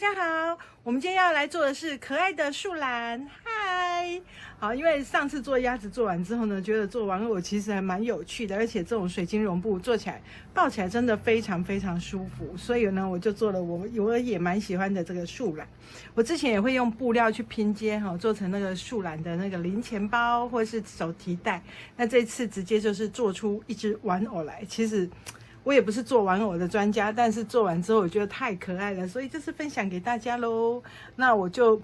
家好，我们今天要来做的是可爱的树懒。嗨，好，因为上次做鸭子做完之后呢，觉得做玩偶其实还蛮有趣的，而且这种水晶绒布做起来、抱起来真的非常非常舒服，所以呢，我就做了我也蛮喜欢的这个树懒。我之前也会用布料去拼接哈，做成那个树懒的那个零钱包或是手提袋。那这次直接就是做出一只玩偶来，其实我也不是做玩偶的专家，但是做完之后我觉得太可爱了，所以这次分享给大家咯。那我就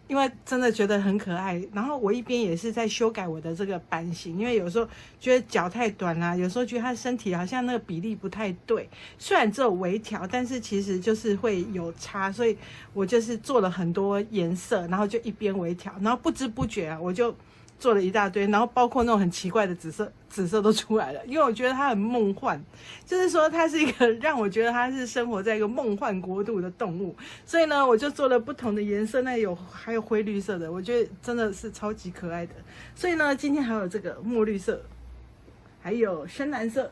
因为真的觉得很可爱，然后我一边也是在修改我的这个版型，因为有时候觉得脚太短啦，有时候觉得他身体好像那个比例不太对，虽然只有微调，但是其实就是会有差，所以我就是做了很多颜色，然后就一边微调，然后不知不觉我就做了一大堆，然后包括那种很奇怪的紫色都出来了，因为我觉得它很梦幻，就是说它是一个让我觉得它是生活在一个梦幻国度的动物，所以呢，我就做了不同的颜色，那还有灰绿色的，我觉得真的是超级可爱的。所以呢，今天还有这个墨绿色，还有深蓝色，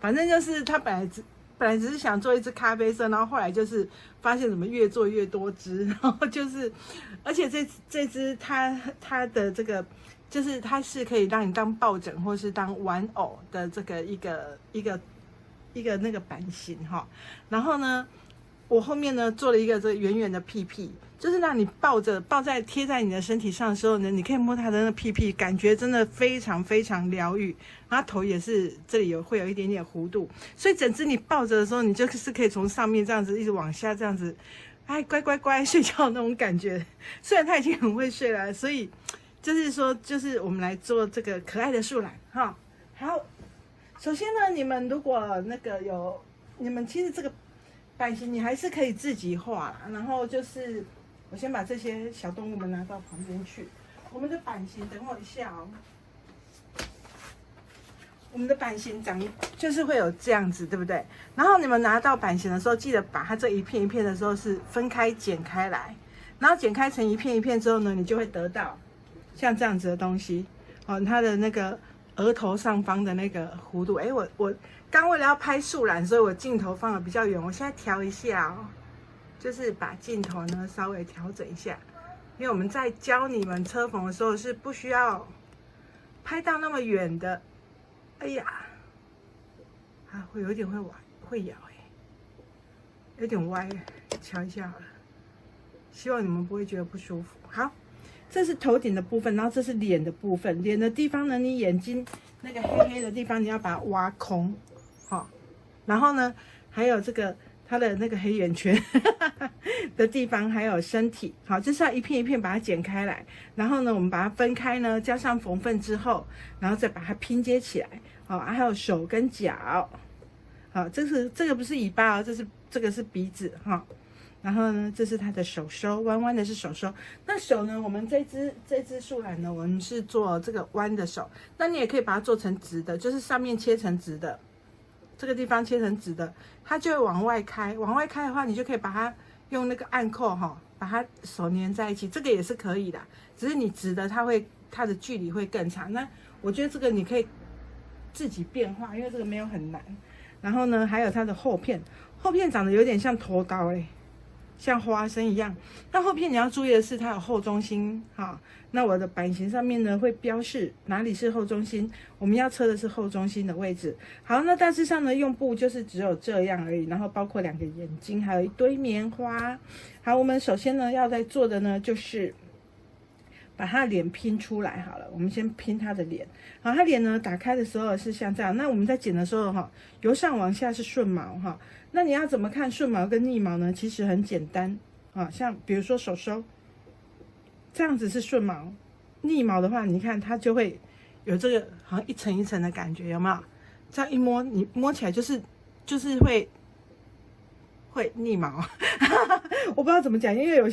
反正就是它本来只是想做一只咖啡色，然后后来就是发现怎么越做越多只，然后就是而且这只它的这个就是它是可以让你当抱枕或是当玩偶的这个一个那个版型哈。然后呢，我后面呢做了一个这圆圆的屁屁，就是让你贴在你的身体上的时候呢，你可以摸它的那个屁屁，感觉真的非常非常疗愈。然后头也是这里会有一点点弧度，所以整只你抱着的时候，你就是可以从上面这样子一直往下这样子，哎，乖乖乖睡觉那种感觉。虽然它已经很会睡了，所以就是说，就是我们来做这个可爱的树懒哈。好，首先呢，你们如果那个你们其实这个版型你还是可以自己画啦。然后就是我先把这些小动物们拿到旁边去。我们的版型等我一下哦。我们的版型就是会有这样子，对不对？然后你们拿到版型的时候，记得把它这一片一片的时候是分开剪开来，然后剪开成一片一片之后呢，你就会得到像这样子的东西，哦，它的那个额头上方的那个弧度，哎，我刚为了要拍树懒，所以我镜头放的比较远，我现在调一下哦，就是把镜头呢稍微调整一下，因为我们在教你们车缝的时候是不需要拍到那么远的。哎呀，会有一点会咬哎，有点歪，瞧一下好了，希望你们不会觉得不舒服。好。这是头顶的部分，然后这是脸的部分。脸的地方呢，你眼睛那个黑黑的地方，你要把它挖空，好。然后呢，还有这个它的那个黑眼圈的地方，还有身体，好，就是要一片一片把它剪开来。然后呢，我们把它分开呢，加上缝缝之后，然后再把它拼接起来，好，还有手跟脚，好，这个不是尾巴哦，这个是鼻子哈。然后呢，这是它的手收，弯弯的是手收。那手呢，我们这只树懒呢，我们是做这个弯的手。那你也可以把它做成直的，就是上面切成直的，这个地方切成直的，它就会往外开。往外开的话，你就可以把它用那个按扣哈，把它手粘在一起，这个也是可以的。只是你直的，它的距离会更长。那我觉得这个你可以自己变化，因为这个没有很难。然后呢，还有它的后片长得有点像头刀嘞。像花生一样，那后片你要注意的是它有后中心哈。那我的版型上面呢会标示哪里是后中心，我们要测的是后中心的位置。好，那大致上呢用布就是只有这样而已，然后包括2个眼睛，还有一堆棉花。好，我们首先呢要在做的呢就是把它的脸拼出来好了，我们先拼它的脸。好，它脸呢打开的时候是像这样，那我们在剪的时候哈，由上往下是顺毛哈。那你要怎么看顺毛跟逆毛呢？其实很简单啊，像比如说手收，这样子是顺毛，逆毛的话，你看它就会有这个好像一层一层的感觉，有没有？这样一摸，你摸起来就是会逆毛，我不知道怎么讲，因为有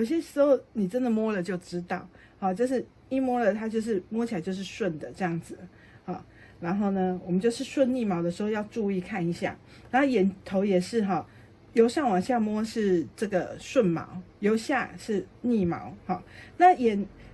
些时候你真的摸了就知道，好，就是一摸了它就是摸起来就是顺的这样子，好。然后呢，我们就是顺逆毛的时候要注意看一下，然后眼头也是哈，由上往下摸是这个顺毛，由下是逆毛，好，那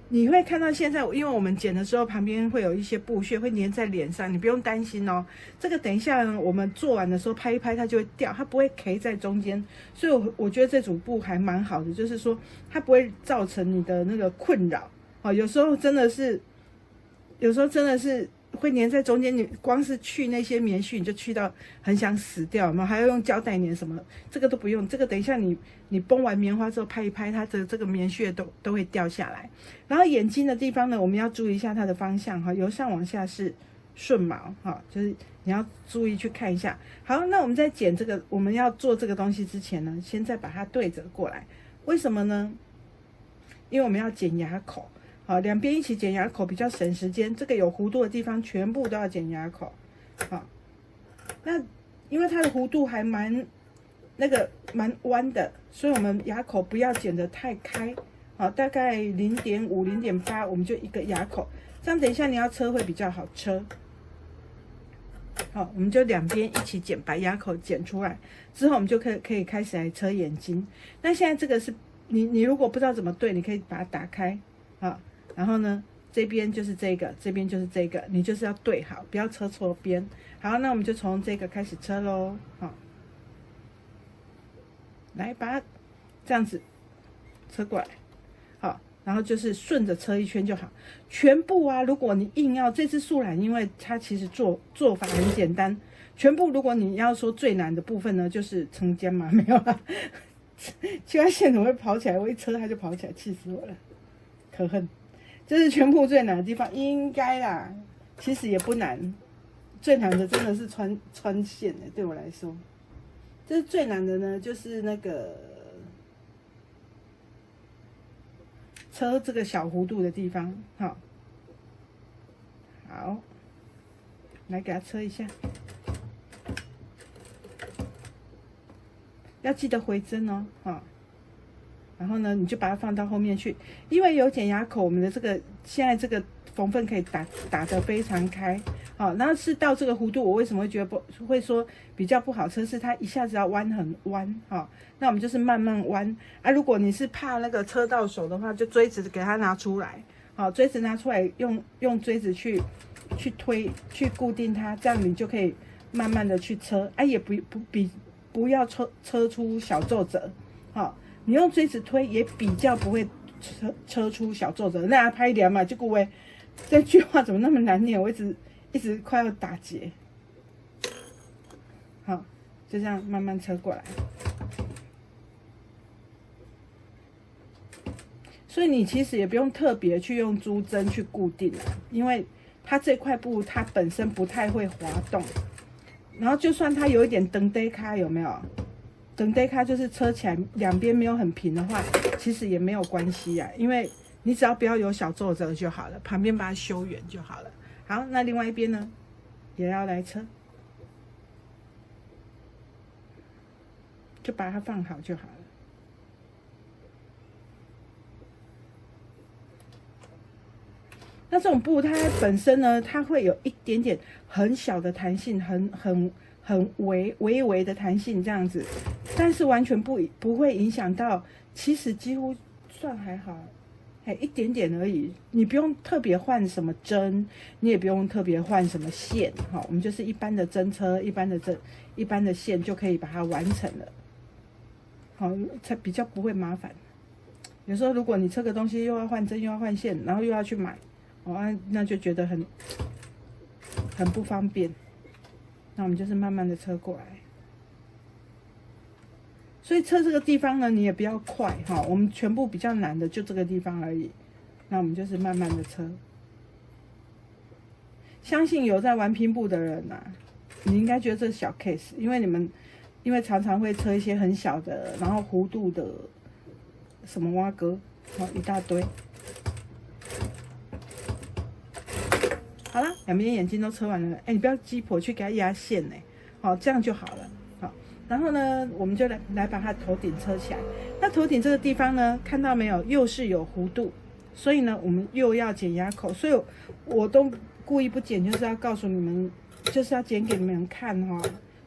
你会看到现在，因为我们剪的时候旁边会有一些布屑会粘在脸上，你不用担心哦。这个等一下呢，我们做完的时候拍一拍，它就会掉，它不会 K 在中间。所以我觉得这组布还蛮好的，就是说它不会造成你的那个困扰。哦，有时候真的是会粘在中间，你光是去那些棉絮，你就去到很想死掉嘛，还要用胶带粘什么，这个都不用。这个等一下你绷完棉花之后拍一拍，它的这个棉絮都会掉下来。然后眼睛的地方呢，我们要注意一下它的方向哈，由上往下是顺毛哈，就是你要注意去看一下。好，那我们在剪这个，我们要做这个东西之前呢，先再把它对折过来。为什么呢？因为我们要剪牙口。好，两边一起剪牙口比较省时间。这个有弧度的地方全部都要剪牙口。好，那因为它的弧度还蛮弯的，所以我们牙口不要剪得太开。好，大概0.5、0.8，我们就一个牙口，这样等一下你要车会比较好车。好，我们就两边一起剪，把牙口剪出来之后，我们就可以开始来车眼睛。那现在这个是你如果不知道怎么对，你可以把它打开。好。然后呢，这边就是这个，这边就是这个，你就是要对好，不要车错边。好，那我们就从这个开始车咯。好，来把它这样子车过来。好，然后就是顺着车一圈就好。全部啊，如果你硬要这支素染，因为它其实做法很简单。全部如果你要说最难的部分呢，就是撑肩嘛，没有啦。青蛙线怎么会跑起来？我一车它就跑起来，气死我了，可恨。这是全部最难的地方，应该啦，其实也不难。最难的真的是穿线的，对我来说，这是最难的呢，就是那个车这个小弧度的地方。好，好，来给它车一下，要记得回针哦，好。然后呢，你就把它放到后面去，因为有剪牙口，我们的这个现在这个缝缝可以打得非常开。好，然后是到这个弧度，我为什么会觉得会说比较不好车，是它一下子要弯很弯。好，那我们就是慢慢弯啊。如果你是怕那个车到手的话，就锥子给它拿出来。好，锥子拿出来，用锥子去推去固定它，这样你就可以慢慢的去车啊，也不要车出小皱褶。好。你用锥子推也比较不会车出小皱褶。那拍脸嘛，结果我这句话怎么那么难念？我一直快要打结。好，就这样慢慢车过来。所以你其实也不用特别去用珠针去固定啊，因为它这块布它本身不太会滑动。然后就算它有一点灯呆卡，有没有？等待它就是车起来两边没有很平的话，其实也没有关系啊，因为你只要不要有小皱褶就好了，旁边把它修圆就好了。好，那另外一边呢，也要来车，就把它放好就好了。那这种布它本身呢，它会有一点点很小的弹性，很微的弹性这样子，但是完全不会影响到，其实几乎算还好，一点点而已。你不用特别换什么针，你也不用特别换什么线，好，我们就是一般的针车，一般的线就可以把它完成了，好，才比较不会麻烦。有时候如果你车个东西又要换针又要换线，然后又要去买，那就觉得很不方便。那我们就是慢慢的车过来，所以车这个地方呢，你也不要快哈。我们全部比较难的就这个地方而已，那我们就是慢慢的车。相信有在玩拼布的人啊，你应该觉得这是小 case， 因为常常会车一些很小的，然后弧度的什么蛙哥，一大堆。好了，两边眼睛都车完了。你不要鸡婆去给它压线呢。好，这样就好了。好，然后呢，我们就来把它头顶车起来。那头顶这个地方呢，看到没有，又是有弧度，所以呢，我们又要剪牙口。所以我都故意不剪，就是要告诉你们，就是要剪给你们看哈。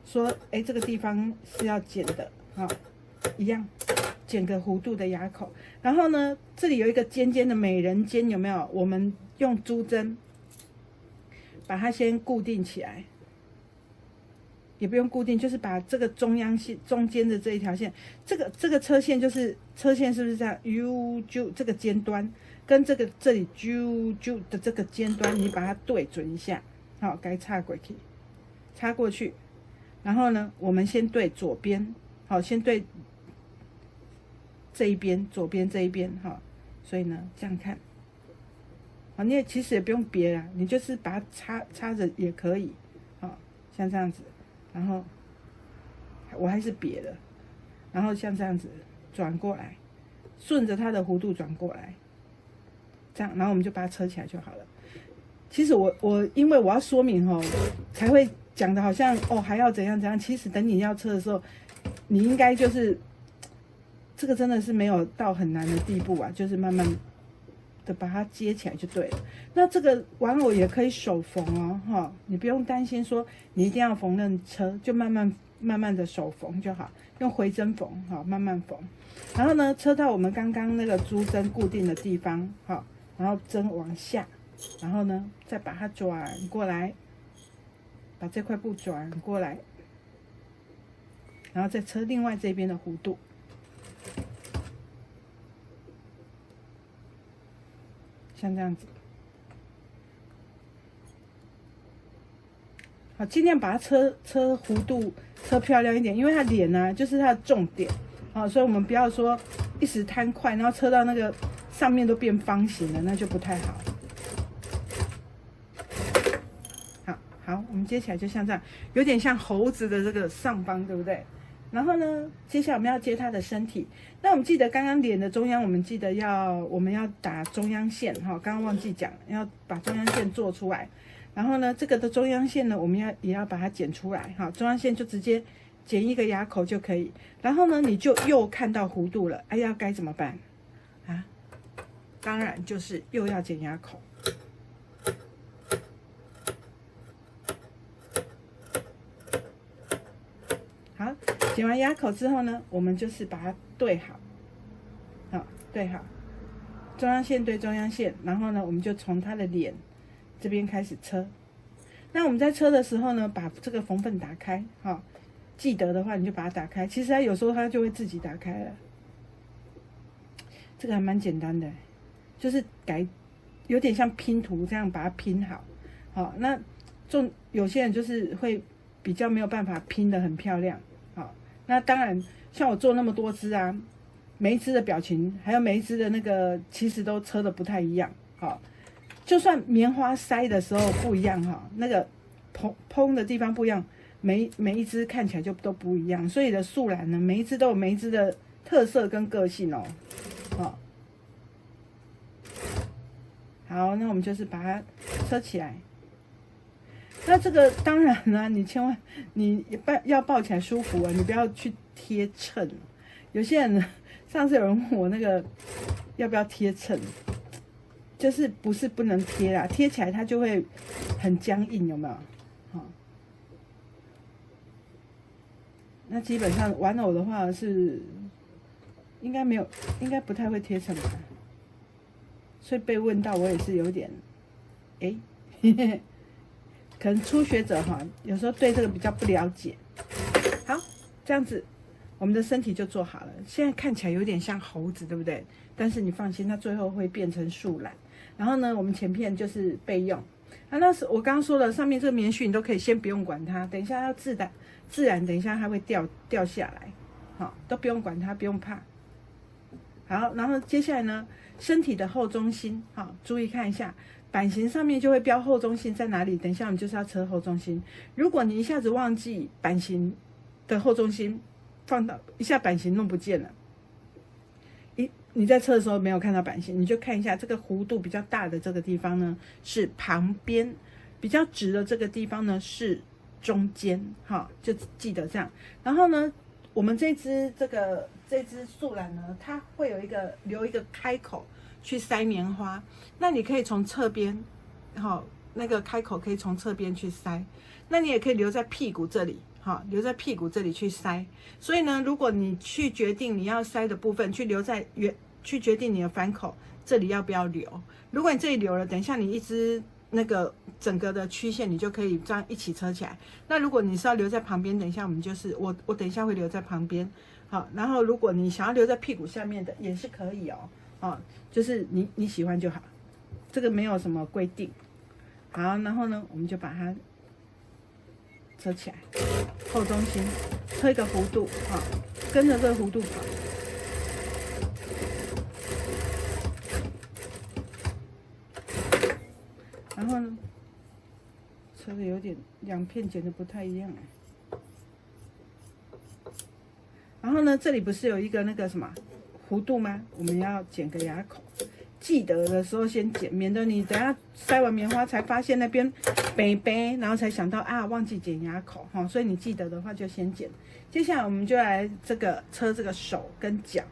说，这个地方是要剪的，一样，剪个弧度的牙口，然后呢，这里有一个尖尖的美人尖，有没有？我们用珠针把它先固定起来，也不用固定，就是把这个中央线中间的这一条线，这个车线就是车线，是不是这样？U 就这个尖端跟这里啾的这个尖端，你把它对准一下，好，该插过去，插过去，然后呢，我们先对左边，好，先对这一边，左边这一边，好，所以呢，这样看，好，你也其实也不用别啦，你就是把它插着也可以，好，像这样子，然后我还是别的，然后像这样子转过来，顺着它的弧度转过来，这样，然后我们就把它车起来就好了。其实我因为我要说明哦，才会讲的好像哦还要怎样怎样，其实等你要车的时候，你应该就是这个真的是没有到很难的地步啊，就是慢慢的把它接起来就对了。那这个玩偶也可以手缝哦，哈，你不用担心说你一定要缝纫车，就慢慢的手缝就好，用回针缝，好，慢慢缝。然后呢，车到我们刚刚那个珠针固定的地方，好，然后针往下，然后呢再把它转过来，把这块布转过来，然后再车另外这边的弧度。像这样子，好，尽量把它车弧度车漂亮一点，因为它脸呢就是它的重点，好，所以我们不要说一时贪快，然后车到那个上面都变方形了，那就不太好。好，我们接起来就像这样，有点像猴子的这个上方，对不对？然后呢，接下来我们要接它的身体。那我们记得刚刚脸的中央，我们记得我们要打中央线哈，刚刚忘记讲，要把中央线做出来。然后呢，这个的中央线呢，我们也要把它剪出来哈，中央线就直接剪一个牙口就可以。然后呢，你就又看到弧度了，哎呀，该怎么办啊？当然就是又要剪牙口。好，剪完牙口之后呢，我们就是把它对好，好，对好，中央线对中央线，然后呢，我们就从它的脸这边开始车。那我们在车的时候呢，把这个缝缝打开，好，记得的话你就把它打开。其实它有时候它就会自己打开了，这个还蛮简单的，就是有点像拼图这样把它拼好。好，那有些人就是会比较没有办法拼得很漂亮。好，那当然像我做那么多只啊，每一只的表情还有每一只的那个其实都车的不太一样。好，就算棉花塞的时候不一样哈，那个蓬的地方不一样，每一只看起来就都不一样。所以的素兰呢，每一只都有每一只的特色跟个性哦。好，好，那我们就是把它车起来。那这个当然呢，你千万要抱起来舒服啊，你不要去贴衬。有些人呢，上次有人问我那个要不要贴衬，就是不是不能贴啦，贴起来它就会很僵硬，有没有？好，那基本上玩偶的话是应该没有，应该不太会贴衬吧。所以被问到我也是有点，可能初学者哈，有时候对这个比较不了解。好，这样子我们的身体就做好了。现在看起来有点像猴子，对不对？但是你放心，它最后会变成树懒。然后呢，我们前片就是备用。那是我刚刚说的，上面这个棉絮你都可以先不用管它，等一下要自然，等一下它会掉下来，好，都不用管它，不用怕。好，然后接下来呢，身体的后中心，好，注意看一下。版型上面就会标后中心在哪里，等一下我们就是要车后中心。如果你一下子忘记版型的后中心，放到一下版型弄不见了，你在车的时候没有看到版型，你就看一下这个弧度比较大的这个地方呢是旁边，比较直的这个地方呢是中间，好，就记得这样。然后呢，我们这只素兰呢，它会留一个开口去塞棉花，那你可以从侧边，好，那个开口可以从侧边去塞，那你也可以留在屁股这里，好，留在屁股这里去塞。所以呢，如果你去决定你要塞的部分，去决定你的反口这里要不要留。如果你这里留了，等一下你一支那个整个的曲线，你就可以这样一起车起来。那如果你是要留在旁边，等一下我们就是我等一下会留在旁边。好，然后如果你想要留在屁股下面的也是可以哦，就是你喜欢就好，这个没有什么规定。好，然后呢，我们就把它车起来，扣中心，车一个弧度啊，跟着这个弧度跑。然后呢，车的有点两片剪的不太一样。然后呢，这里不是有一个那个什么弧度吗？我们要剪个牙口，记得的时候先剪，免得你等下塞完棉花才发现那边北北，然后才想到啊忘记剪牙口哈。所以你记得的话就先剪。接下来我们就来这个车这个手跟脚，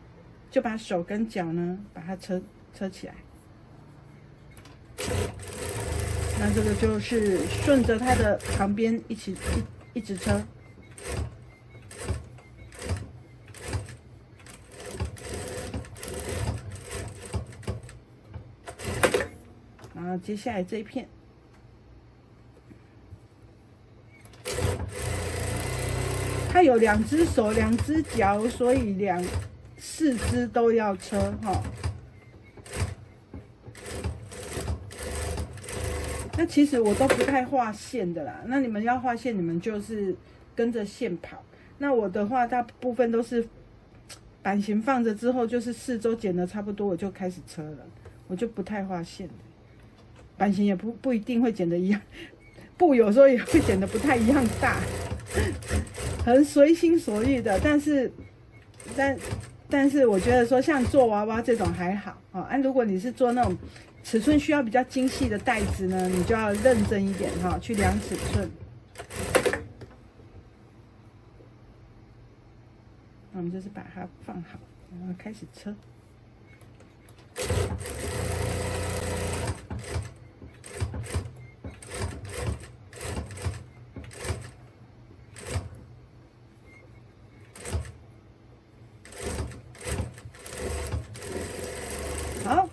就把手跟脚呢把它车起来。那这个就是顺着它的旁边一直车。然后接下来这一片，它有2只手2只脚，所以4只都要车哈。那其实我都不太画线的啦，那你们要画线，你们就是跟着线跑。那我的话，大部分都是版型放着之后，就是4周剪的差不多，我就开始车了，我就不太画线的。版型也不一定会剪的一样，布有时候也会剪的不太一样大，很随心所欲的。但是我觉得说像做娃娃这种还好啊。如果你是做那种尺寸需要比较精细的袋子呢，你就要认真一点哈，去量尺寸。那我们就是把它放好，然后开始车。好，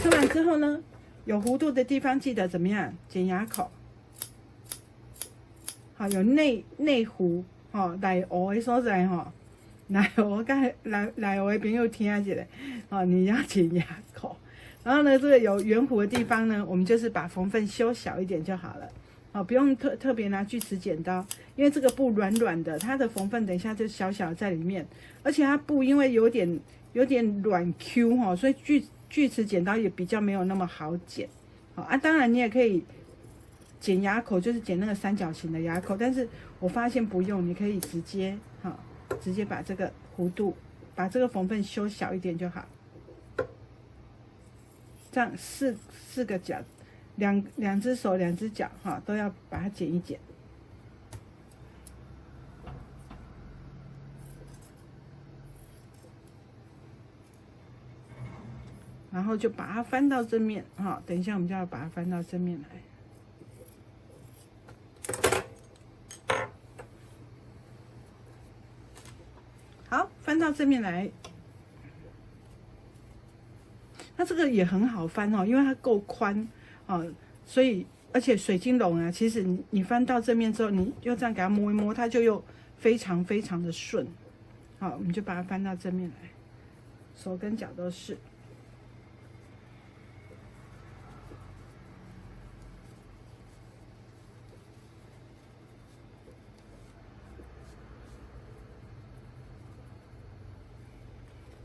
车完之后呢，有弧度的地方记得怎么样？剪牙口。好，有内弧，内凹的所在哈，内凹跟内凹的朋友听一下，你要剪牙口。然后呢，这个有圆弧的地方呢，我们就是把缝缝修小一点就好了。不用特别拿锯齿剪刀，因为这个布软软的，它的缝缝等一下就小小在里面，而且它布因为有点软 Q 哈，所以锯齿剪刀也比较没有那么好剪。当然你也可以剪牙口，就是剪那个三角形的牙口，但是我发现不用，你可以直接把这个弧度，把这个缝缝修小一点就好。这样四个角，两只手2只脚都要把它剪一剪。然后就把它翻到正面等一下我们就要把它翻到正面来。好，翻到正面来。那这个也很好翻因为它够宽所以而且水晶龙啊，其实你翻到正面之后，你又这样给它摸一摸，它就又非常非常的顺。好，我们就把它翻到正面来，手跟脚都是。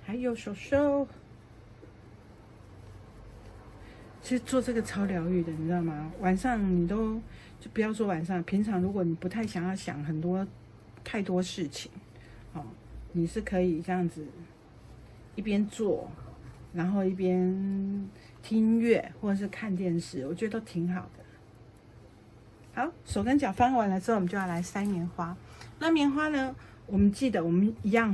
还有手手。其实做这个超疗愈的，你知道吗？晚上你就不要说晚上，平常如果你不太想要想太多事情，你是可以这样子一边做，然后一边听音乐或者是看电视，我觉得都挺好的。好，手跟脚翻完了之后，我们就要来塞棉花。那棉花呢，我们记得我们一样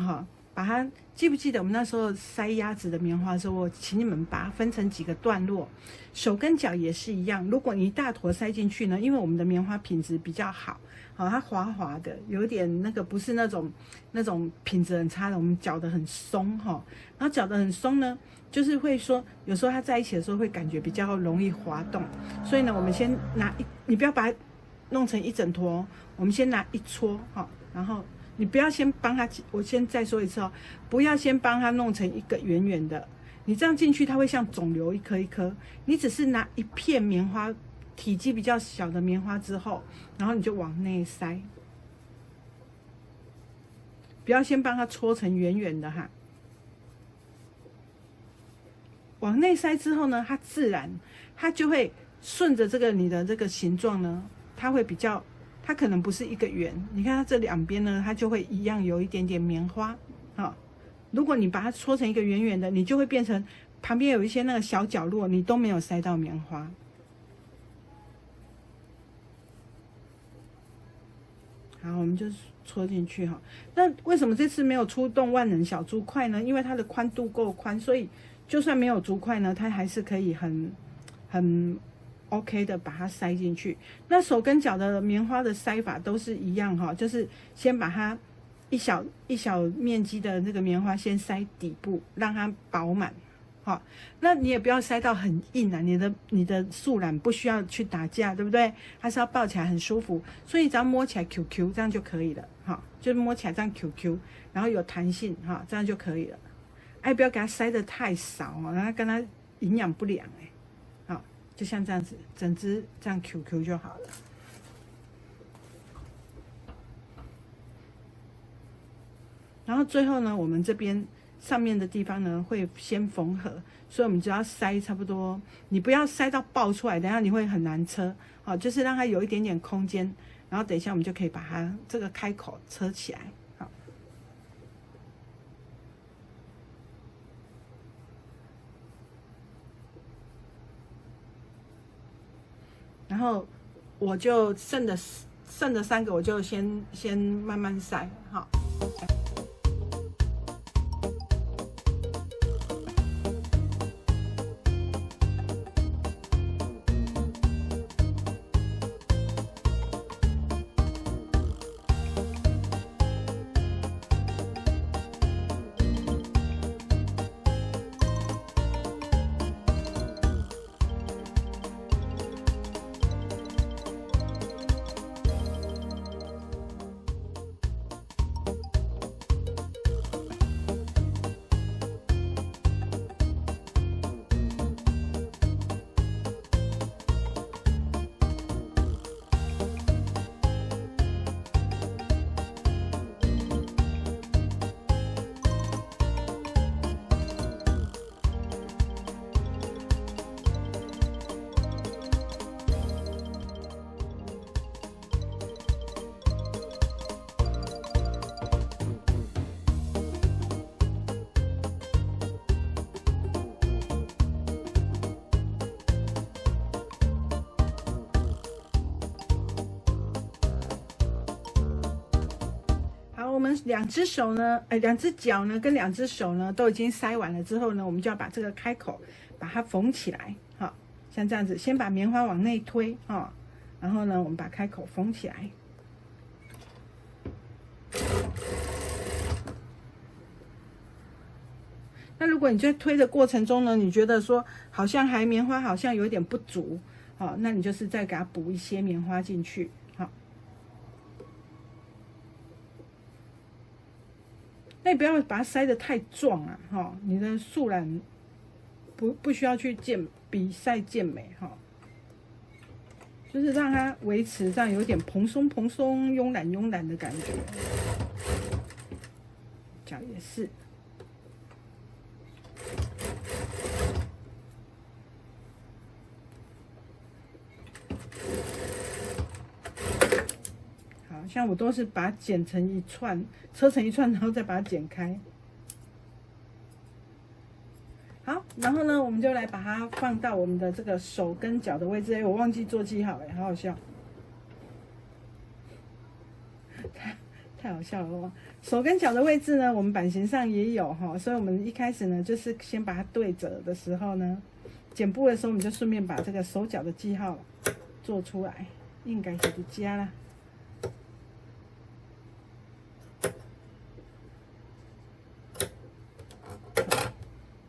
把它记不记得我们那时候塞鸭子的棉花的时候，我请你们把它分成几个段落，手跟脚也是一样。如果你一大坨塞进去呢，因为我们的棉花品质比较好，好它滑滑的，有点那个不是那种品质很差的，我们搅得很松哈。然后搅得很松呢，就是会说有时候它在一起的时候会感觉比较容易滑动，所以呢，我们先拿你不要把它弄成一整坨，我们先拿一撮哈，然后。你不要先帮他，我先再说一次哦，不要先帮他弄成一个圆圆的，你这样进去它会像肿瘤一颗一颗。你只是拿一片棉花，体积比较小的棉花之后，然后你就往内塞，不要先帮它搓成圆圆的哈。往内塞之后呢，它自然它就会顺着这个你的这个形状呢，它会比较。它可能不是一个圆，你看它这两边呢，它就会一样有一点点棉花啊。如果你把它搓成一个圆圆的，你就会变成旁边有一些那个小角落，你都没有塞到棉花。好，我们就搓进去哈。那为什么这次没有出动万能小竹块呢？因为它的宽度够宽，所以就算没有竹块呢，它还是可以很OK 的把它塞进去。那手跟脚的棉花的塞法都是一样哈，就是先把它一小面积的那个棉花先塞底部，让它饱满。好，那你也不要塞到很硬啊，你的树懒不需要去打架，对不对？它是要抱起来很舒服，所以只要摸起来 QQ 这样就可以了。哈，就是摸起来这样 QQ， 然后有弹性哈，这样就可以了。哎，不要给它塞得太少哦，让它跟它营养不良哎。就像这样子，整只这样 QQ 就好了。然后最后呢，我们这边上面的地方呢会先缝合，所以我们只要塞差不多，你不要塞到爆出来，等下你会很难车。好，就是让它有一点点空间，然后等一下我们就可以把它这个开口车起来。好。然后我就剩的3个，我就先慢慢塞，好。我们2只手呢，2只脚呢跟2只手呢都已经塞完了之后呢，我们就要把这个开口把它缝起来，好，像这样子，先把棉花往内推啊，然后呢，我们把开口缝起来。那如果你在推的过程中呢，你觉得说好像棉花好像有点不足，好，那你就是再给它补一些棉花进去。那你不要把它塞得太壮啊，哈！你的树懒不需要去比赛健美哈，就是让它维持这样有点蓬松、慵懒的感觉。脚也是。像我都是把它剪成一串，车成一串，然后再把它剪开。好，然后呢，我们就来把它放到我们的这个手跟脚的位置。我忘记做记号，好好笑，太好笑了哦。手跟脚的位置呢，我们版型上也有哈，所以我们一开始呢，就是先把它对折的时候呢，剪布的时候我们就顺便把这个手脚的记号做出来，应该是加啦。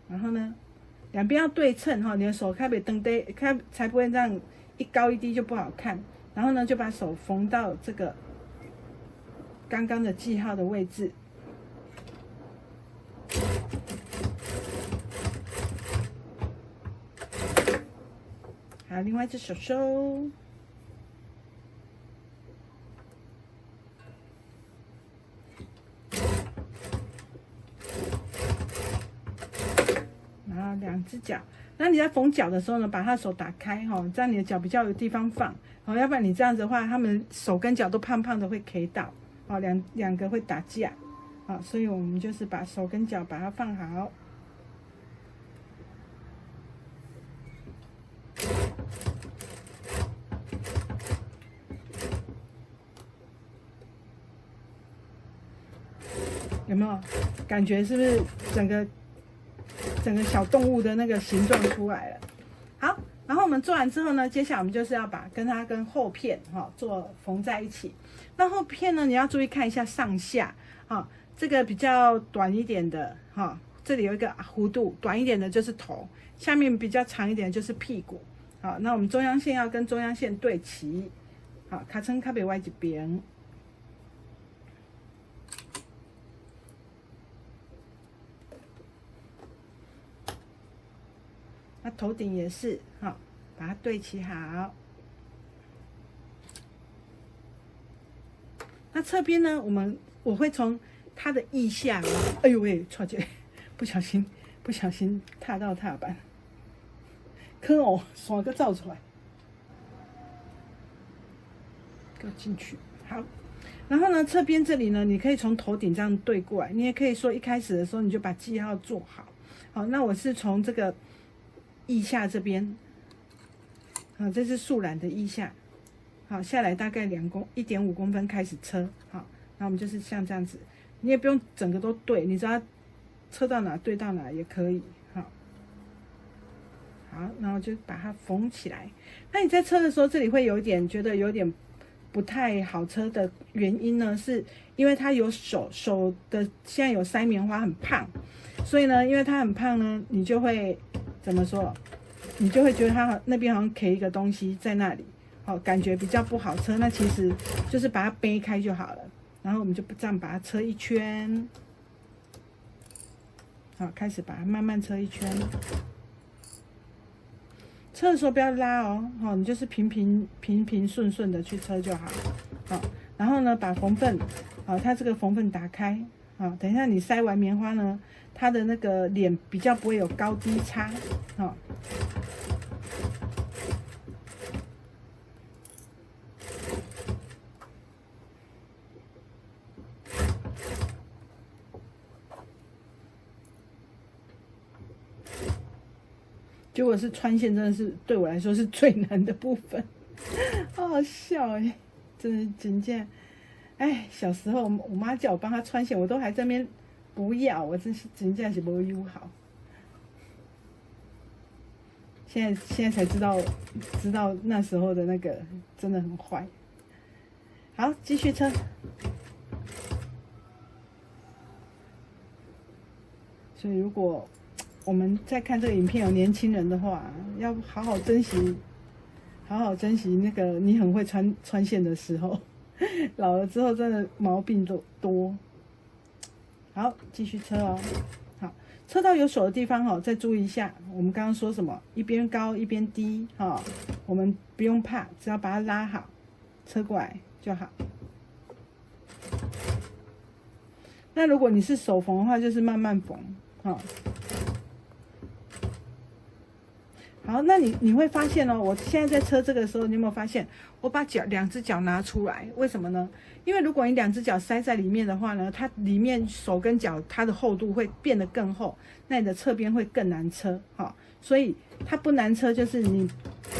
然后呢，两边要对称哈，你的手开不蹬呆，开才不会这样一高一低就不好看。然后呢，就把手缝到这个刚刚的记号的位置。好，另外一只手收。然后两只脚，那你在缝脚的时候呢，把他的手打开哈，这样你的脚比较有地方放。好，要不然你这样子的话，他们手跟脚都胖胖的会 K 到，哦，两个会打架，好，所以我们就是把手跟脚把它放好。有没有感觉？是不是整个小动物的那个形状出来了？好，然后我们做完之后呢，接下来我们就是要把它跟后片做缝在一起。那后片呢，你要注意看一下上下这个比较短一点的这里有一个弧度，短一点的就是头，下面比较长一点的就是屁股。好，那我们中央线要跟中央线对齐，好，卡称卡北歪一边。那头顶也是，好，把它对齐好。那侧边呢，我会从它的腋下，哎呦喂，错姐，不小心踏到踏板，可哦，刷个照出来，给我进去，好。然后呢，侧边这里呢，你可以从头顶这样对过来，你也可以说一开始的时候你就把记号做好。好，那我是从这个腋下这边，好，这是素染的腋下，好，下来大概1.5公分开始车，好，那我们就是像这样子，你也不用整个都对，你只要车到哪对到哪也可以，好，好，然后就把它缝起来。那你在车的时候，这里会觉得有点不太好车的原因呢，是因为它有手的现在有塞棉花很胖，所以呢，因为它很胖呢，你就会怎么说？你就会觉得它那边好像 K 一个东西在那里，好，感觉比较不好车。那其实就是把它背开就好了。然后我们就这样把它车一圈，好，开始把它慢慢车一圈。车的时候不要拉哦，好，你就是平顺顺的去车就好。好，然后呢，把缝缝，好，它这个缝缝打开，好，等一下你塞完棉花呢，它的那个脸比较不会有高低差，好。结果是穿线，真的是对我来说是最难的部分，好好笑哎，真的真正，哎，小时候我妈叫我帮她穿线，我都还在那边不要，我真正是没有好。现在才知道那时候的那个真的很坏。好，继续车。所以如果我们在看这个影片有年轻人的话，要好好珍惜那个你很会穿线的时候，老了之后真的毛病都多。好，继续车哦。好，车到有手的地方再注意一下，我们刚刚说什么？一边高一边低我们不用怕，只要把它拉好，车过来就好。那如果你是手缝的话，就是慢慢缝好，好，那你会发现哦，我现在在车这个时候，你有没有发现我把两只脚拿出来？为什么呢？因为如果你两只脚塞在里面的话呢，它里面手跟脚它的厚度会变得更厚，那你的侧边会更难车。好，所以它不难车，就是你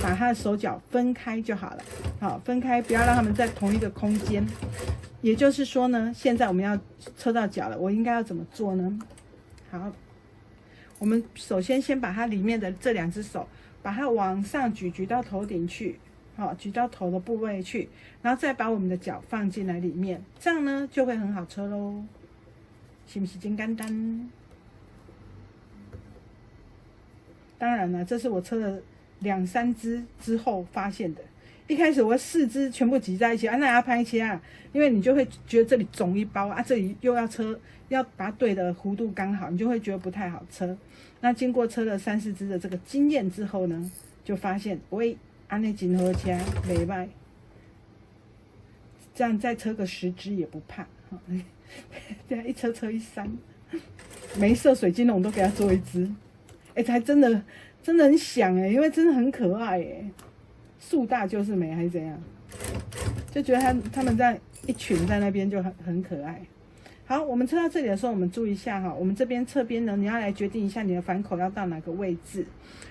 把它的手脚分开就好了。好，分开，不要让它们在同一个空间。也就是说呢，现在我们要车到脚了，我应该要怎么做呢？好，我们首先把它里面的这两只手，把它往上举到头顶去，好，举到头的部位去，然后再把我们的脚放进来里面，这样呢就会很好车咯，是不是真简单？当然了，这是我车了2、3只之后发现的。一开始我4只全部挤在一起，那要拍切啊，因为你就会觉得这里肿一包啊，这里又要车，要把它对的弧度刚好，你就会觉得不太好车。那经过车了3、4只的这个经验之后呢，就发现喂，安内真好车，没歹，这样再车个10只也不怕。这样一车一山，没色水晶龙都给它做1只，才真的很想因为真的很可爱树大就是美还是怎样？就觉得他们在一群在那边就很可爱。好，我们车到这里的时候，我们注意一下哈，我们这边侧边呢，你要来决定一下你的反口要到哪个位置。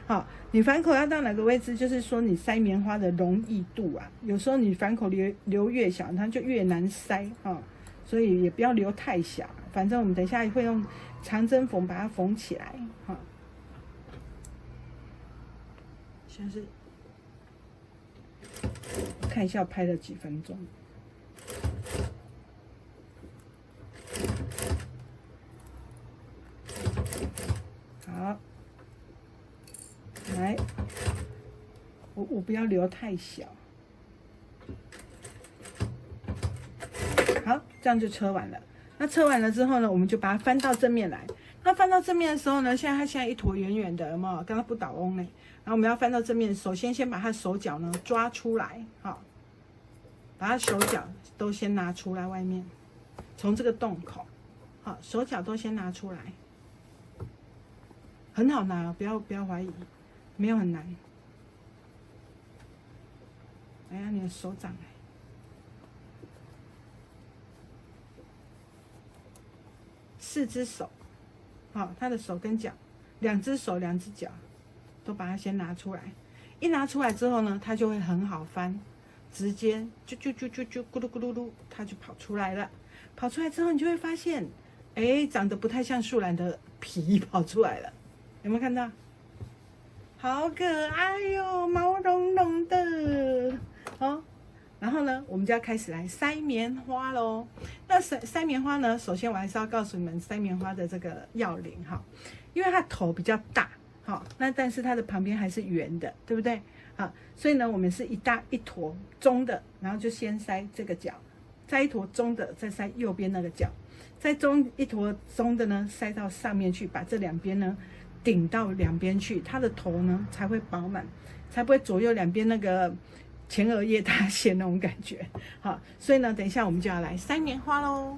好，你反口要到哪个位置，就是说你塞棉花的容易度啊。有时候你反口留越小，它就越难塞哈，所以也不要留太小。反正我们等一下会用长针缝把它缝起来哈。现在是。看一下拍了几分钟，好，来，我不要留太小，好，这样就车完了。那车完了之后呢，我们就把它翻到正面来。那翻到正面的时候呢，它现在一坨圆圆的，有没有？刚刚不倒翁呢。然后我们要翻到正面，首先把它手脚呢抓出来，好，把它手脚都先拿出来外面，从这个洞口，好，手脚都先拿出来，很好拿，不要怀疑，没有很难。哎呀，你的手掌4只手，好，他的手跟脚，2只手2只脚。都把它先拿出来，一拿出来之后呢，它就会很好翻，直接就咕噜咕噜噜，它就跑出来了。跑出来之后，你就会发现，长得不太像树懒的皮跑出来了，有没有看到？好可爱哟，毛茸茸的，哦。然后呢，我们就要开始来塞棉花咯。那塞棉花呢，首先我还是要告诉你们塞棉花的这个要领哈，因为它头比较大。好，那但是它的旁边还是圆的，对不对？好，所以呢，我们是一坨中的，然后就先塞这个角，再一坨中的，再塞右边那个角，再一坨中的呢，塞到上面去，把这2边呢顶到2边去，它的头呢才会饱满，才不会左右2边那个前额叶塌陷那种感觉。好，所以呢，等一下我们就要来塞棉花咯。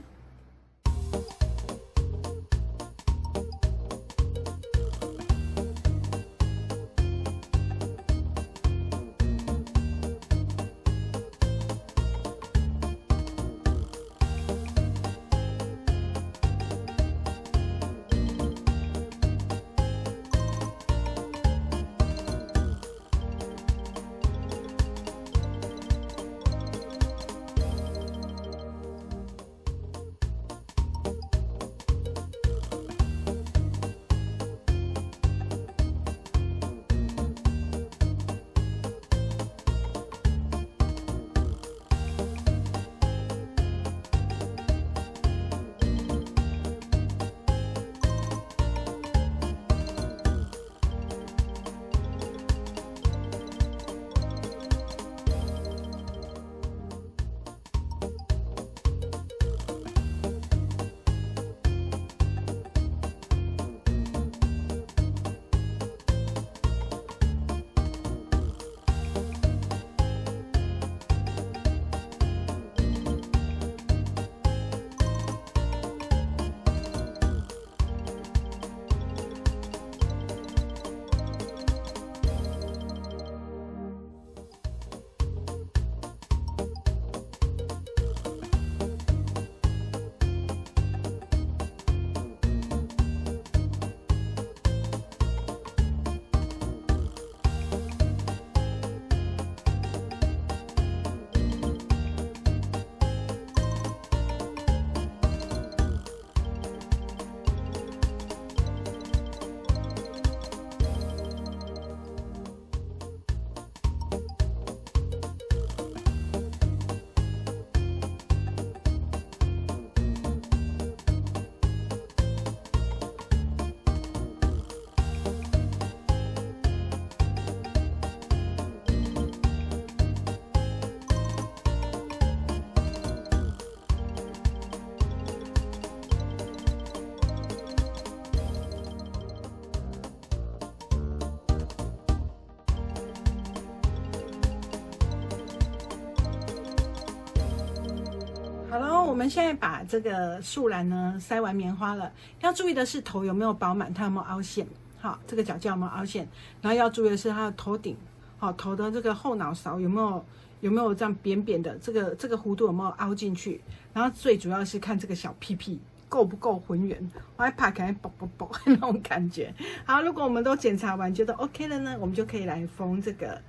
们现在把这个树篮呢塞完棉花了，要注意的是头有没有饱满，它有没有凹陷。好，这个脚架有没有凹陷？然后要注意的是它的头顶，好，头的这个后脑勺有没有这样扁扁的，这个弧度有没有凹进去？然后最主要是看这个小屁屁够不够浑圆，我还怕感觉啵啵啵那种感觉。好，如果我们都检查完觉得 OK 了呢，我们就可以来缝这个，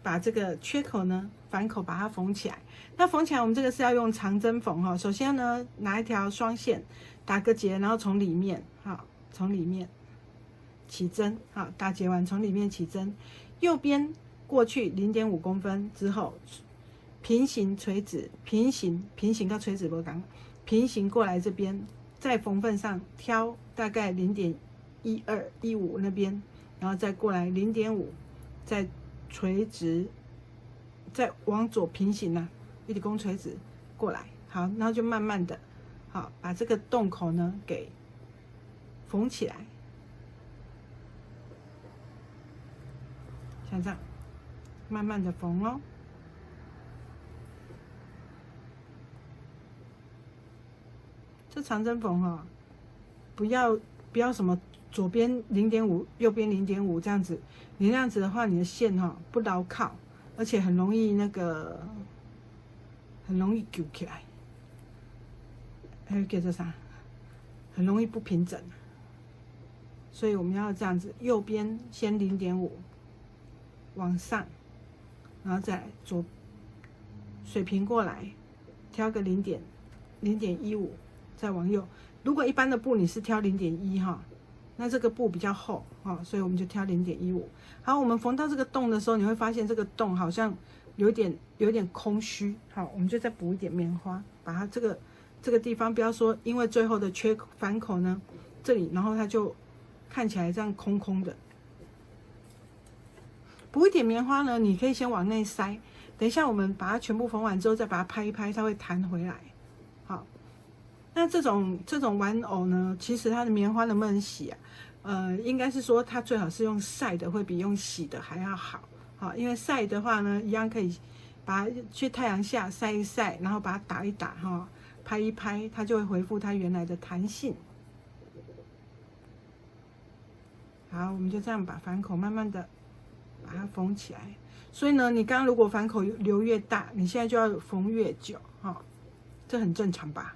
把这个缺口呢反口把它缝起来。那缝起来我们这个是要用长针缝哈。首先呢，拿一条双线打个结，然后从里面从里面起针，好，打结完从里面起针，右边过去0.5公分之后，平行垂直，平行到垂直不刚，平行过来这边，在缝缝上挑大概0.1215那边，然后再过来0.5，再垂直，再往左平行啊，1公垂直过来，好，然后就慢慢的，好，把这个洞口呢给缝起来。像这样，慢慢的缝哦。这长针缝哈，不要什么左边0.5，右边0.5这样子，你那样子的话，你的线哈不牢靠，而且很容易很容易揪起来。还有叫做啥？很容易不平整。所以我们要这样子，右边先0.5。往上，然后再左水平过来，挑个0.15，再往右。如果一般的布你是挑0.1哈，那这个布比较厚哈，所以我们就挑0.15。好，我们缝到这个洞的时候，你会发现这个洞好像有点空虚。好，我们就再补一点棉花，把它这个地方不要说因为最后的缺口反口呢，这里然后它就看起来这样空空的。补一点棉花呢，你可以先往内塞，等一下我们把它全部缝完之后，再把它拍一拍，它会弹回来。好，那这种玩偶呢，其实它的棉花能不能洗啊？应该是说它最好是用晒的，会比用洗的还要好。好，因为晒的话呢，一样可以把它去太阳下晒一晒，然后把它打一打哈，拍一拍，它就会恢复它原来的弹性。好，我们就这样把反口慢慢的把它缝起来。所以呢，你刚刚如果反口留越大，你现在就要缝越久哈，这很正常吧？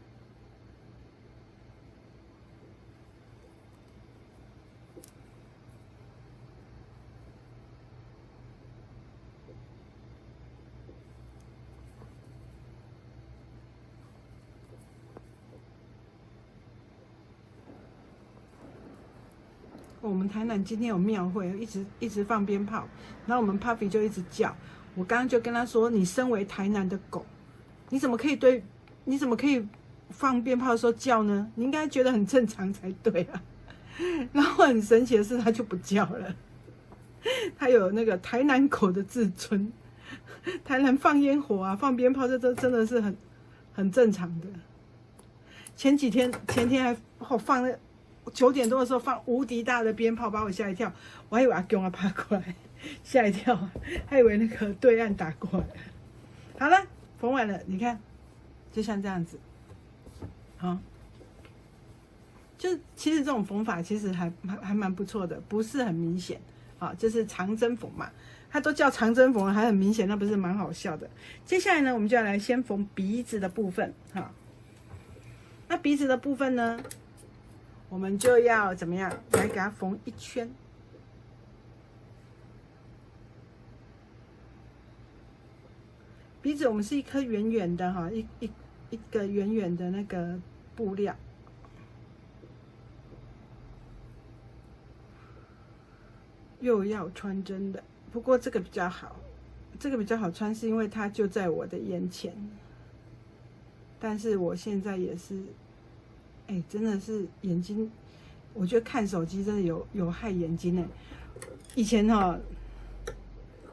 我们台南今天有庙会，一直放鞭炮，然后我们 Puffy 就一直叫。我刚刚就跟他说：“你身为台南的狗，你怎么可以放鞭炮的时候叫呢？你应该觉得很正常才对啊。”然后很神奇的是，他就不叫了。他有那个台南狗的自尊。台南放烟火啊，放鞭炮，这真的是很正常的。前天还放那。9点多的时候放无敌大的鞭炮，把我吓一跳，我还以为阿公要爬过来，吓一跳，还以为那个对岸打过来。好了，缝完了，你看，就像这样子，好，就其实这种缝法其实还蛮不错的，不是很明显，好，就是长针缝嘛，它都叫长针缝，还很明显，那不是蛮好笑的。接下来呢，我们就要来先缝鼻子的部分，哈，那鼻子的部分呢？我们就要怎么样来给它缝一圈？鼻子我们是一颗圆圆的哈，一个圆圆的那个布料，又要穿针的。不过这个比较好，这个比较好穿，是因为它就在我的眼前。但是我现在也是。真的是眼睛，我觉得看手机真的有害眼睛以前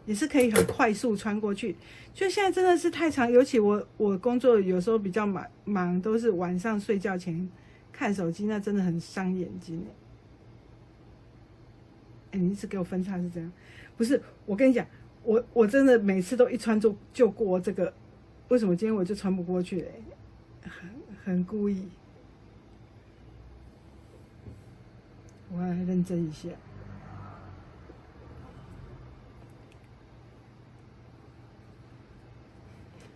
也是可以很快速穿过去，就现在真的是太长，尤其我工作有时候比较忙，都是晚上睡觉前看手机，那真的很伤眼睛你一直给我分叉是这样，不是？我跟你讲，我真的每次都一穿就过这个，为什么今天我就穿不过去嘞？很故意。我要来认真一下。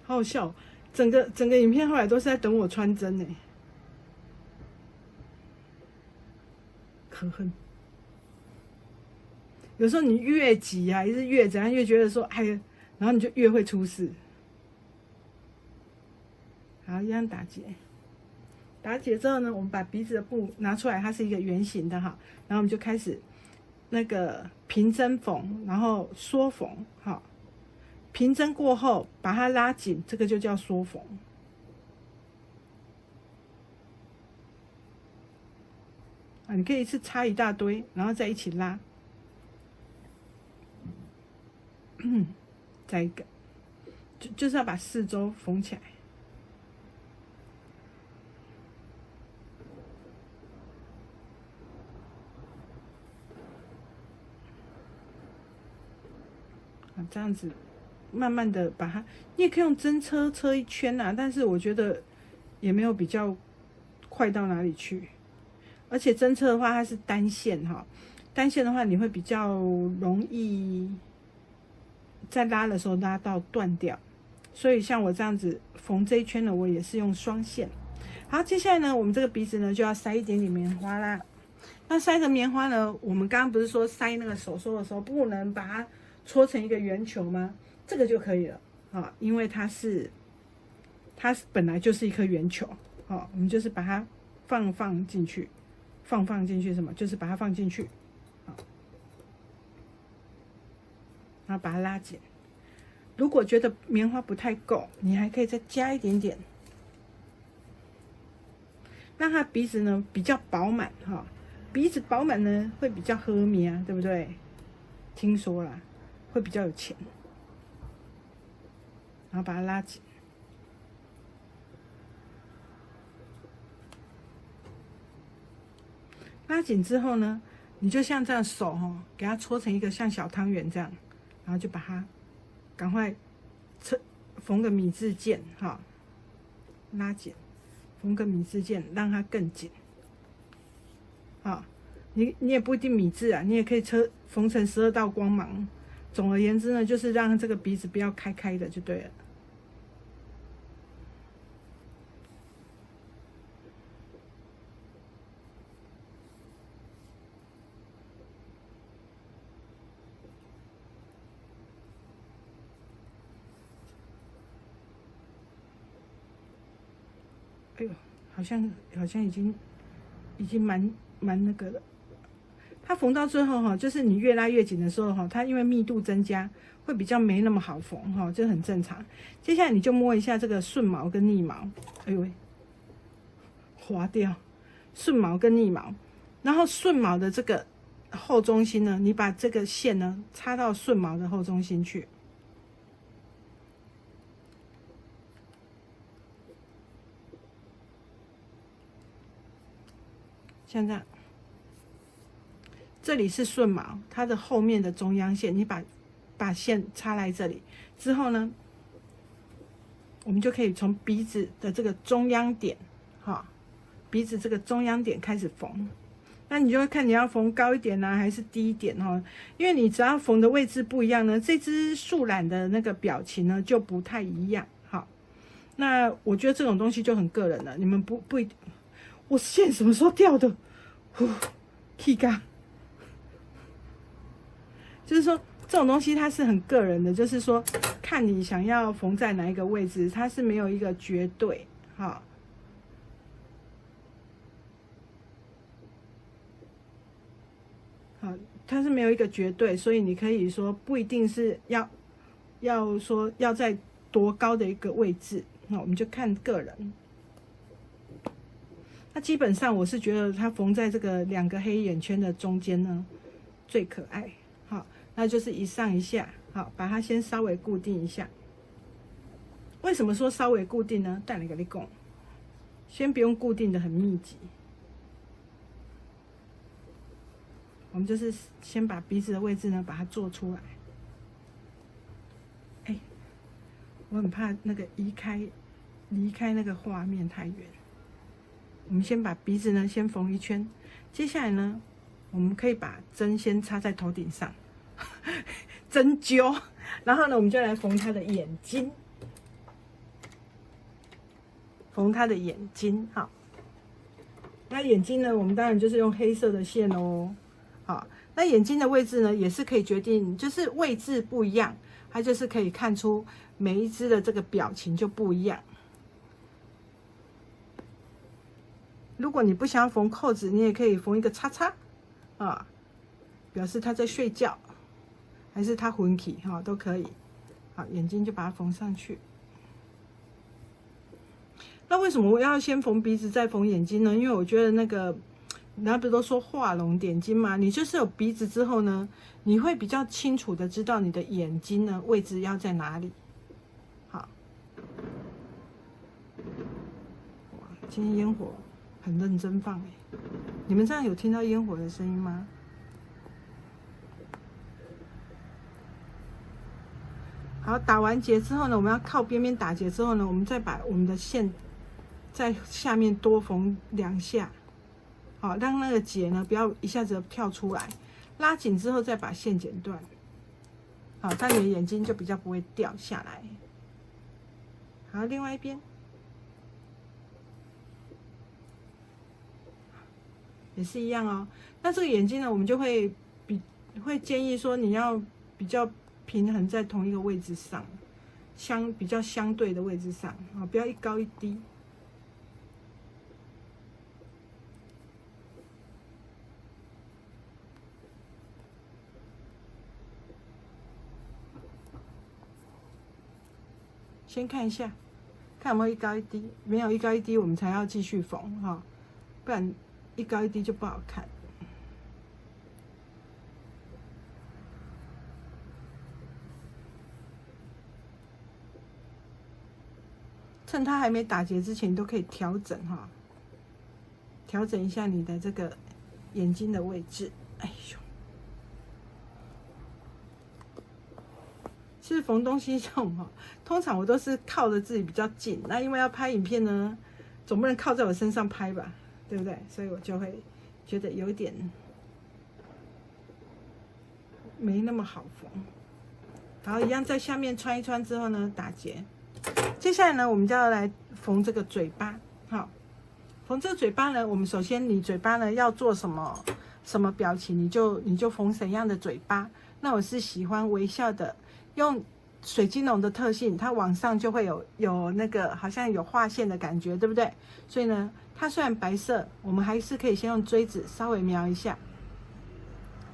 好好笑，整个影片后来都是在等我穿针呢，可恨。有时候你越急啊，还是越怎样，越觉得说哎呀，然后你就越会出事。好，一样打结。打结之后呢，我们把鼻子的布拿出来，它是一个圆形的哈，然后我们就开始那个平针缝，然后缩缝哈。平针过后，把它拉紧，这个就叫缩缝。啊，你可以一次插一大堆，然后再一起拉。再一个，就是要把四周缝起来。啊，这样子。慢慢的把它，你也可以用针车一圈啊，但是我觉得也没有比较快到哪里去。而且针车的话，它是单线哈，单线的话你会比较容易在拉的时候拉到断掉。所以像我这样子缝这一圈呢，我也是用双线。好，接下来呢，我们这个鼻子呢就要塞一点点棉花啦。那塞个棉花呢，我们刚刚不是说塞那个手收的时候不能把它搓成一个圆球吗？这个就可以了啊，因为它本来就是一颗圆球啊，我们就是把它放进去，放进去什么？就是把它放进去，啊，然后把它拉紧。如果觉得棉花不太够，你还可以再加一点点，让它鼻子呢比较饱满哈。鼻子饱满呢会比较和绵啊，对不对？听说啦，会比较有钱。然后把它拉紧，拉紧之后呢，你就像这样手给它搓成一个像小汤圆这样，然后就把它赶快缝个米字腱哈，拉紧，缝个米字腱让它更紧。好，你也不一定米字啊，你也可以缝成12道光芒。总而言之呢，就是让这个鼻子不要开开的就对了。哎呦，好像已经蛮那个了。它缝到最后就是你越拉越紧的时候它因为密度增加，会比较没那么好缝这很正常。接下来你就摸一下这个顺毛跟逆毛，哎呦喂，滑掉，顺毛跟逆毛，然后顺毛的这个后中心呢，你把这个线呢插到顺毛的后中心去。像这样，这里是顺毛，它的后面的中央线，你把线插来这里之后呢，我们就可以从鼻子的这个中央点，鼻子这个中央点开始缝。那你就会看你要缝高一点呢，还是低一点因为你只要缝的位置不一样呢，这只树懒的那个表情呢就不太一样。好，那我觉得这种东西就很个人了，你们不一定。我线什么时候掉的？气嘎，就是说这种东西它是很个人的，就是说看你想要缝在哪一个位置，它是没有一个绝对好。好，它是没有一个绝对，所以你可以说不一定是要说要在多高的一个位置，那我们就看个人。那基本上我是觉得它缝在这个2个黑眼圈的中间呢最可爱。好，那就是一上一下，好，把它先稍微固定一下。为什么说稍微固定呢？带你跟你讲，先不用固定的很密集。我们就是先把鼻子的位置呢把它做出来。哎，我很怕那个移开离开那个画面太远。我们先把鼻子呢先缝一圈，接下来呢，我们可以把针先插在头顶上，针灸，然后呢，我们就来缝他的眼睛，缝他的眼睛，好。那眼睛呢，我们当然就是用黑色的线哦，好。那眼睛的位置呢，也是可以决定，就是位置不一样，它就是可以看出每一只的这个表情就不一样。如果你不想要缝扣子，你也可以缝一个叉叉啊，表示他在睡觉，还是他昏起哈，都可以。好，眼睛就把它缝上去。那为什么我要先缝鼻子再缝眼睛呢？因为我觉得那个，人家不是都说画龙点睛嘛，你就是有鼻子之后呢，你会比较清楚的知道你的眼睛呢位置要在哪里。好，哇，今天烟火很认真放哎，你们这样有听到烟火的声音吗？好，打完结之后呢，我们要靠边边打结之后呢，我们再把我们的线在下面多缝2下，好，让那个结呢不要一下子跳出来，拉紧之后再把线剪断，好，这样你的眼睛就比较不会掉下来。好，另外一边。也是一样哦。那这个眼睛呢，我们就会建议说，你要比较平衡在同一个位置上，比较相对的位置上啊，不要一高一低。先看一下，看有没有一高一低，没有一高一低，我们才要继续缝哈，不然一高一低就不好看。趁它还没打结之前，你都可以调整哈，调整一下你的这个眼睛的位置。哎呦，其实缝东西这种哈，通常我都是靠着自己比较近。那因为要拍影片呢，总不能靠在我身上拍吧，对不对？所以我就会觉得有点没那么好缝。然后一样在下面穿一穿之后呢，打结。接下来呢，我们就要来缝这个嘴巴。好，缝这个嘴巴呢，我们首先你嘴巴呢要做什么表情，你就缝怎样的嘴巴。那我是喜欢微笑的，用水晶龙的特性，它往上就会有那个好像有画线的感觉，对不对？所以呢，它虽然白色，我们还是可以先用锥子稍微描一下，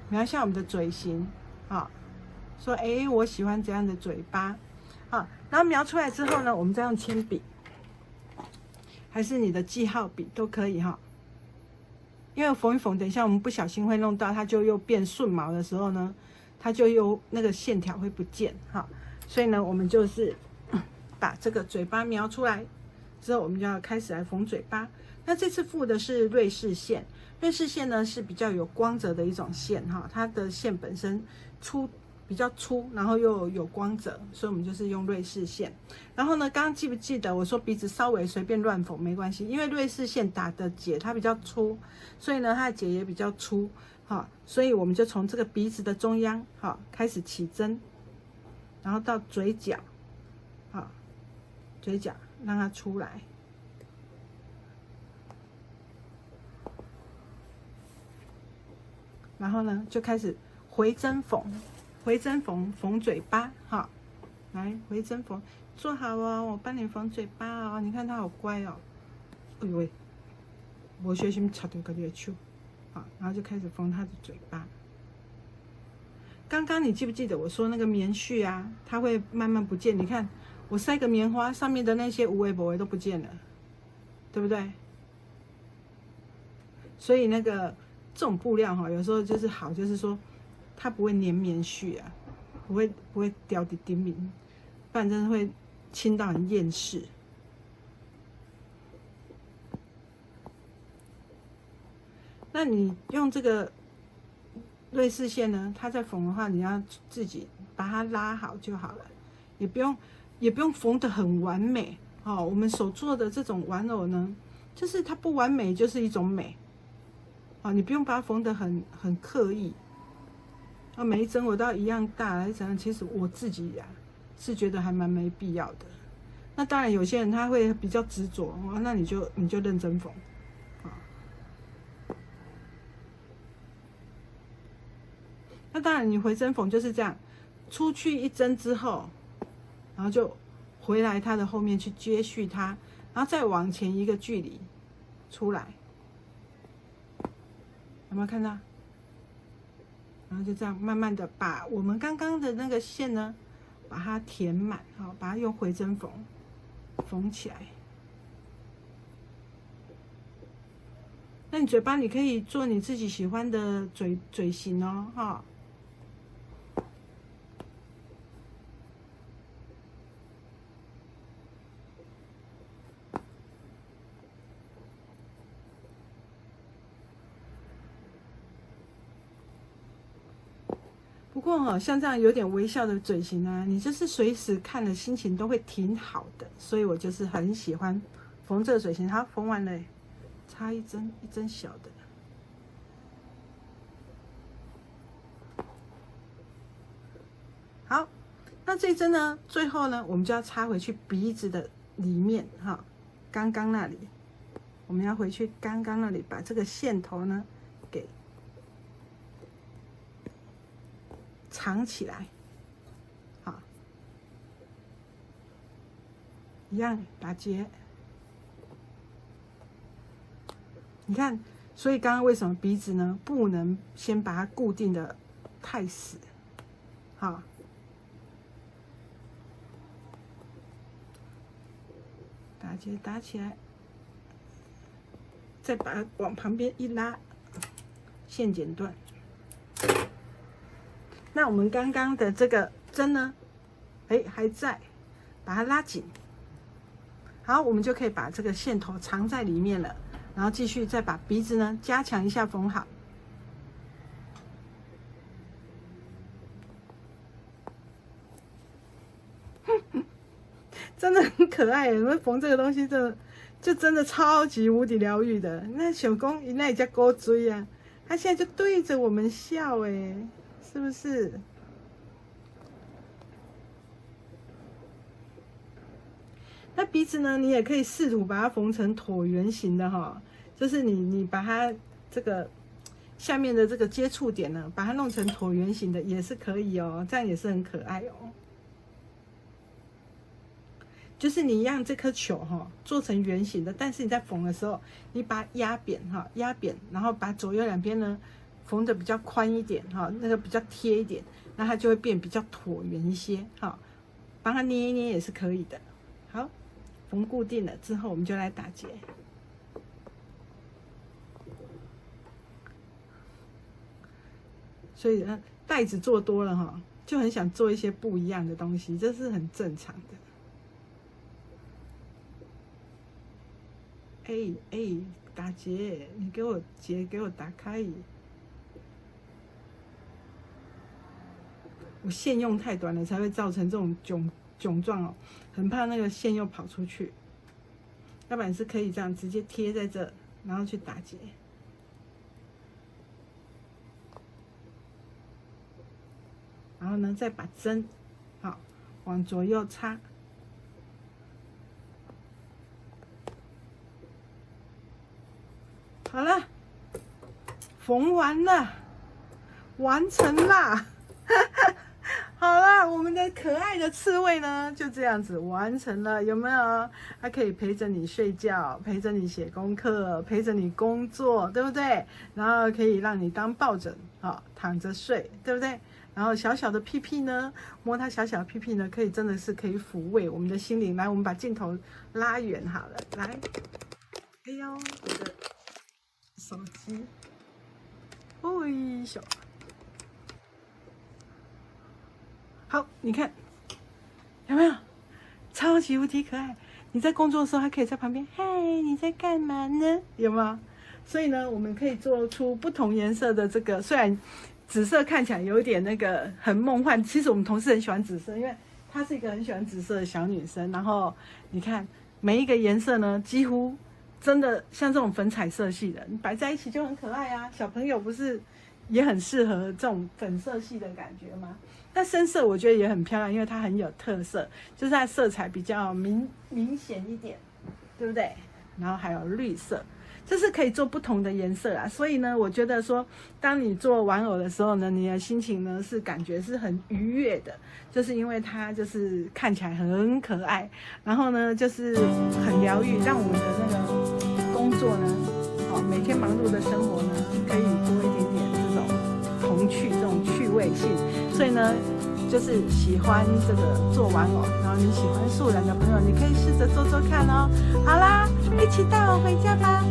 描一下我们的嘴型，啊，说哎，我喜欢怎样的嘴巴。好，然后描出来之后呢，我们再用铅笔，还是你的记号笔都可以哈。因为缝一缝，等一下我们不小心会弄到，它就又变顺毛的时候呢，它就又那个线条会不见哈。所以呢，我们就是把这个嘴巴描出来之后，我们就要开始来缝嘴巴。那这次附的是瑞士线，瑞士线呢是比较有光泽的一种线哈，它的线本身比较粗，然后又有光泽，所以我们就是用瑞士线。然后呢，刚刚记不记得我说鼻子稍微随便乱缝没关系，因为瑞士线打的结它比较粗，所以呢它的结也比较粗，好，所以我们就从这个鼻子的中央好开始起针，然后到嘴角，好，嘴角让它出来，然后呢就开始回针缝。回针缝嘴巴，哈，来回针缝，做好哦，我帮你缝嘴巴哦。你看他好乖哦，哎呦喂，我学习插对个的手，好，然后就开始缝他的嘴巴。刚刚你记不记得我说那个棉絮啊，它会慢慢不见？你看我塞个棉花，上面的那些无为不为都不见了，对不对？所以那个这种布料哈，有时候就是好，就是说。它不会粘棉絮啊，不会掉的顶面，不然真的会轻到很厌世。那你用这个瑞士线呢，它在缝的话，你要自己把它拉好就好了，也不用缝得很完美哦，我们手做的这种玩偶呢，就是它不完美就是一种美。啊，你不用把它缝得很刻意。啊，每一针我都要一样大来讲，其实我自己呀是觉得还蛮没必要的。那当然有些人他会比较执着，那你就认真缝。那当然，你回针缝就是这样，出去一针之后，然后就回来它的后面去接续它，然后再往前一个距离出来，有没有看到？然后就这样慢慢的把我们刚刚的那个线呢，把它填满，好，把它用回针缝起来。那你嘴巴你可以做你自己喜欢的嘴型哦，哈。不过哈，像这样有点微笑的嘴型啊，你就是随时看了心情都会挺好的，所以我就是很喜欢缝这个嘴型。好，缝完了，插一针小的。好，那这一针呢，最后呢，我们就要插回去鼻子的里面哈，刚刚那里，我们要回去刚刚那里，把这个线头呢给藏起来，好，一样打结。你看，所以刚刚为什么鼻子呢不能先把它固定的太死？好，打结打起来，再把它往旁边一拉，线剪断。那我们刚刚的这个针呢，还在，把它拉紧。好，我们就可以把这个线头藏在里面了，然后继续再把鼻子呢加强一下缝好。真的很可爱，因为缝这个东西真的超级无敌疗愈的。那小公那也叫勾追啊，他现在就对着我们笑，是不是？那鼻子呢，你也可以试图把它缝成椭圆形的哈，就是你把它这个下面的这个接触点呢，把它弄成椭圆形的也是可以哦，这样也是很可爱哦。就是你让这颗球哈做成圆形的，但是你在缝的时候，你把它压扁哈，压扁，然后把左右两边呢缝的比较宽一点哈，那个比较贴一点，那它就会变比较椭圆一些哈。帮它捏一捏也是可以的。好，缝固定了之后，我们就来打结。所以呢，袋子做多了哈，就很想做一些不一样的东西，这是很正常的。打结，你给我结，给我打开。我线用太短了，才会造成这种窘状哦，很怕那个线又跑出去。要不然是可以这样直接贴在这，然后去打结。然后呢，再把针好往左右插。好了，缝完了，完成啦！好了，我们的可爱的刺猬呢，就这样子完成了，有没有？它可以陪着你睡觉，陪着你写功课，陪着你工作，对不对？然后可以让你当抱枕，躺着睡，对不对？然后小小的屁屁呢，摸它小小的屁屁呢，真的是可以抚慰我们的心灵。来，我们把镜头拉远好了，来，哎呦，我的手机，小。好，你看有没有超级无敌可爱？你在工作的时候还可以在旁边，嗨，你在干嘛呢？有没有？所以呢，我们可以做出不同颜色的这个，虽然紫色看起来有点那个很梦幻，其实我们同事很喜欢紫色，因为她是一个很喜欢紫色的小女生。然后你看，每一个颜色呢，几乎真的像这种粉彩色系的，你摆在一起就很可爱啊。小朋友不是也很适合这种粉色系的感觉吗？但深色我觉得也很漂亮，因为它很有特色，就是它色彩比较明显一点，对不对？然后还有绿色。就是可以做不同的颜色啊，所以呢，我觉得说，当你做玩偶的时候呢，你的心情呢是感觉是很愉悦的，就是因为它就是看起来很可爱，然后呢就是很疗愈，让我们的那个工作呢，每天忙碌的生活呢，可以多一点点这种童趣、这种趣味性，所以呢。就是喜欢这个做玩偶，然后你喜欢素人的朋友，你可以试着做做看哦。好啦，一起带我回家吧。